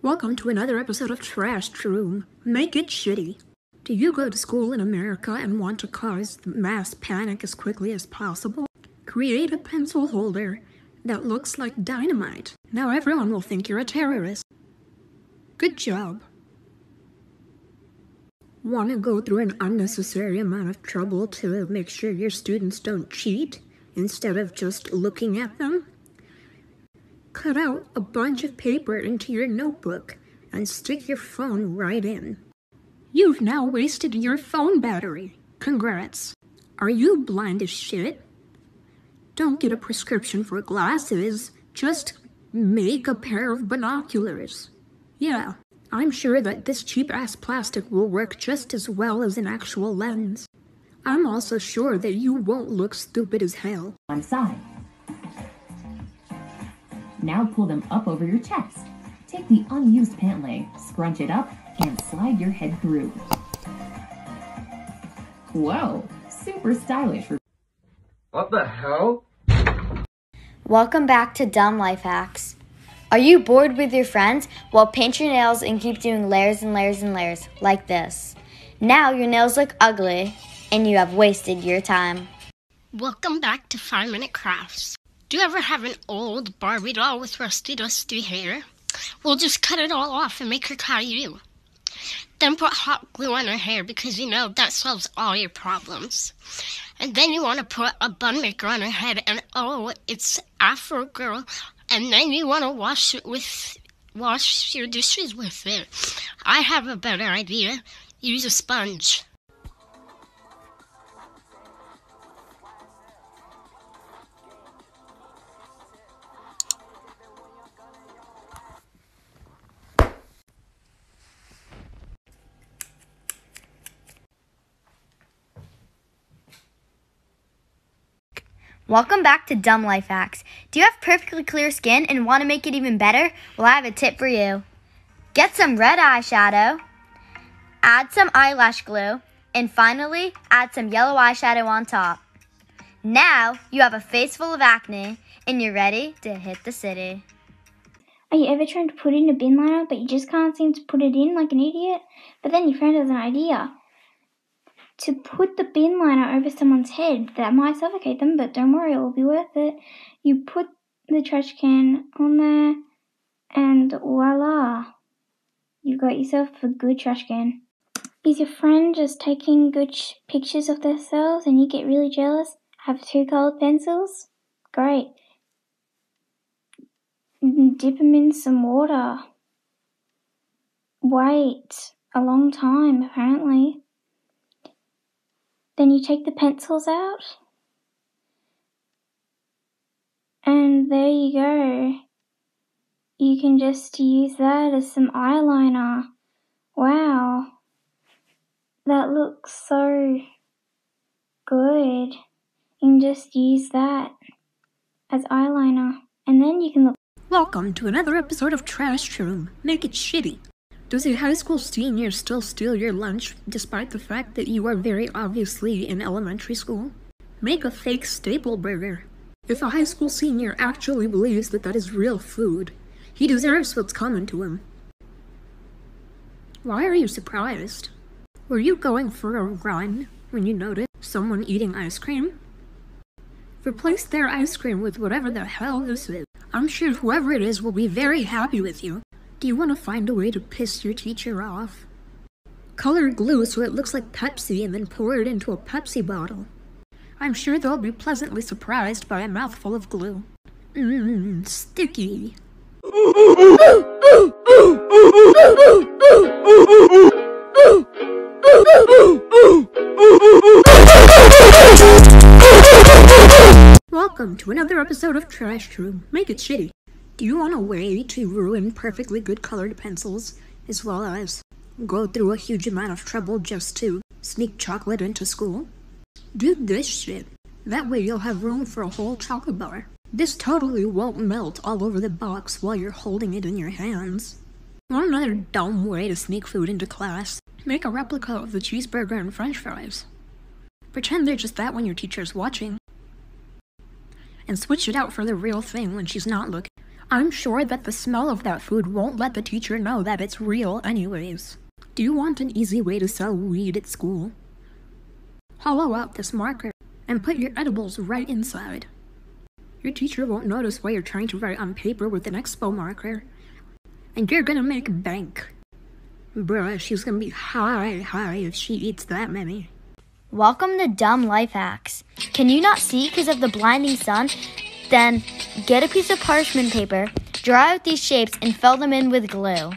Welcome to another episode of Trash Room. Make it shitty. Do you go to school in America and want to cause mass panic as quickly as possible? Create a pencil holder that looks like dynamite. Now everyone will think you're a terrorist. Good job. Want to go through an unnecessary amount of trouble to make sure your students don't cheat instead of just looking at them? Cut out a bunch of paper into your notebook and stick your phone right in. You've now wasted your phone battery. Congrats. Are you blind as shit? Don't get a prescription for glasses. Just make a pair of binoculars. Yeah, I'm sure that this cheap-ass plastic will work just as well as an actual lens. I'm also sure that you won't look stupid as hell. One side. Now pull them up over your chest. Take the unused pant leg, scrunch it up, and slide your head through. Whoa, super stylish. What the hell? Welcome back to Dumb Life Hacks. Are you bored with your friends? Well, paint your nails and keep doing layers and layers and layers, like this. Now your nails look ugly, and you have wasted your time. Welcome back to 5-Minute Crafts. Do you ever have an old Barbie doll with rusty, dusty hair? Well, just cut it all off and make her call you. Then put hot glue on her hair because you know that solves all your problems. And then you want to put a bun maker on her head and oh, it's Afro Girl. And then you want to wash your dishes with it. I have a better idea. Use a sponge. Welcome back to Dumb Life Hacks. Do you have perfectly clear skin and want to make it even better? Well, I have a tip for you. Get some red eyeshadow, add some eyelash glue, and finally, add some yellow eyeshadow on top. Now, you have a face full of acne, and you're ready to hit the city. Are you ever trying to put in a bin liner, but you just can't seem to put it in like an idiot? But then your friend has an idea. To put the bin liner over someone's head. That might suffocate them, but don't worry, it will be worth it. You put the trash can on there, and voila. You've got yourself a good trash can. Is your friend just taking good pictures of themselves and you get really jealous? Have 2 colored pencils? Great. Dip them in some water. Wait a long time, apparently. Then you take the pencils out, and there you go. You can just use that as some eyeliner. Wow, that looks so good. You can just use that as eyeliner, and then you can look. Welcome to another episode of Trash Room. Make it shitty. Does a high school senior still steal your lunch despite the fact that you are very obviously in elementary school? Make a fake staple burger. If a high school senior actually believes that that is real food, he deserves what's coming to him. Why are you surprised? Were you going for a run when you noticed someone eating ice cream? Replace their ice cream with whatever the hell this is. I'm sure whoever it is will be very happy with you. Do you want to find a way to piss your teacher off? Color glue so it looks like Pepsi and then pour it into a Pepsi bottle. I'm sure they'll be pleasantly surprised by a mouthful of glue. Sticky. Welcome to another episode of Trash Room. Make it shitty. Do you want a way to ruin perfectly good colored pencils, as well as go through a huge amount of trouble just to sneak chocolate into school? Do this shit. That way you'll have room for a whole chocolate bar. This totally won't melt all over the box while you're holding it in your hands. Want another dumb way to sneak food into class? Make a replica of the cheeseburger and french fries. Pretend they're just that when your teacher's watching. And switch it out for the real thing when she's not looking. I'm sure that the smell of that food won't let the teacher know that it's real anyways. Do you want an easy way to sell weed at school? Hollow out this marker and put your edibles right inside. Your teacher won't notice why you're trying to write on paper with an expo marker. And you're gonna make bank. Bruh, she's gonna be high if she eats that many. Welcome to Dumb Life Hacks. Can you not see because of the blinding sun? Then get a piece of parchment paper, draw out these shapes, and fill them in with glue.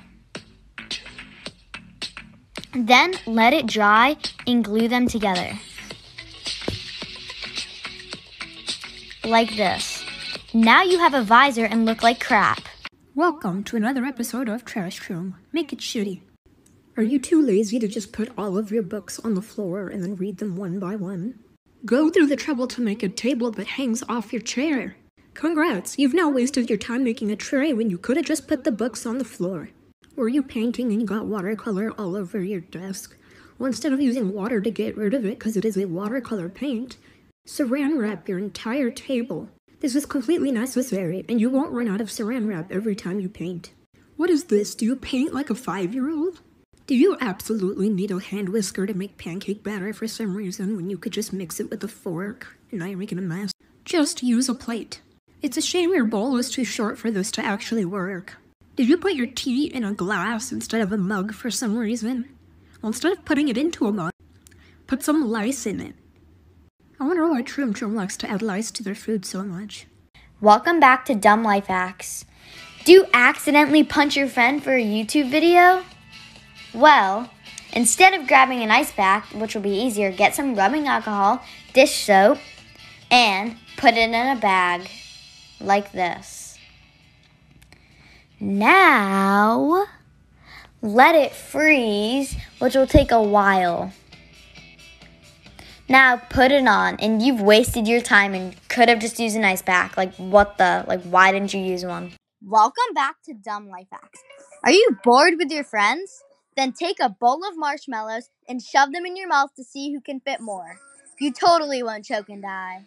Then let it dry and glue them together. Like this. Now you have a visor and look like crap. Welcome to another episode of Trash Room. Make it shitty. Are you too lazy to just put all of your books on the floor and then read them one by one? Go through the trouble to make a table that hangs off your chair. Congrats, you've now wasted your time making a tray when you could have just put the books on the floor. Were you painting and you got watercolor all over your desk? Well, instead of using water to get rid of it because it is a watercolor paint, saran wrap your entire table. This is completely necessary, and you won't run out of saran wrap every time you paint. What is this? Do you paint like a 5-year-old? Do you absolutely need a hand whisker to make pancake batter for some reason when you could just mix it with a fork? And now you're making a mess. Just use a plate. It's a shame your bowl is too short for this to actually work. Did you put your tea in a glass instead of a mug for some reason? Well, instead of putting it into a mug, put some lice in it. I wonder why Trum likes to add lice to their food so much. Welcome back to Dumb Life Hacks. Do you accidentally punch your friend for a YouTube video? Well, instead of grabbing an ice pack, which will be easier, get some rubbing alcohol, dish soap, and put it in a bag. Like this. Now, let it freeze, which will take a while. Now, put it on, and you've wasted your time and could have just used an ice pack. Why didn't you use one? Welcome back to Dumb Life Hacks. Are you bored with your friends? Then take a bowl of marshmallows and shove them in your mouth to see who can fit more. You totally won't choke and die.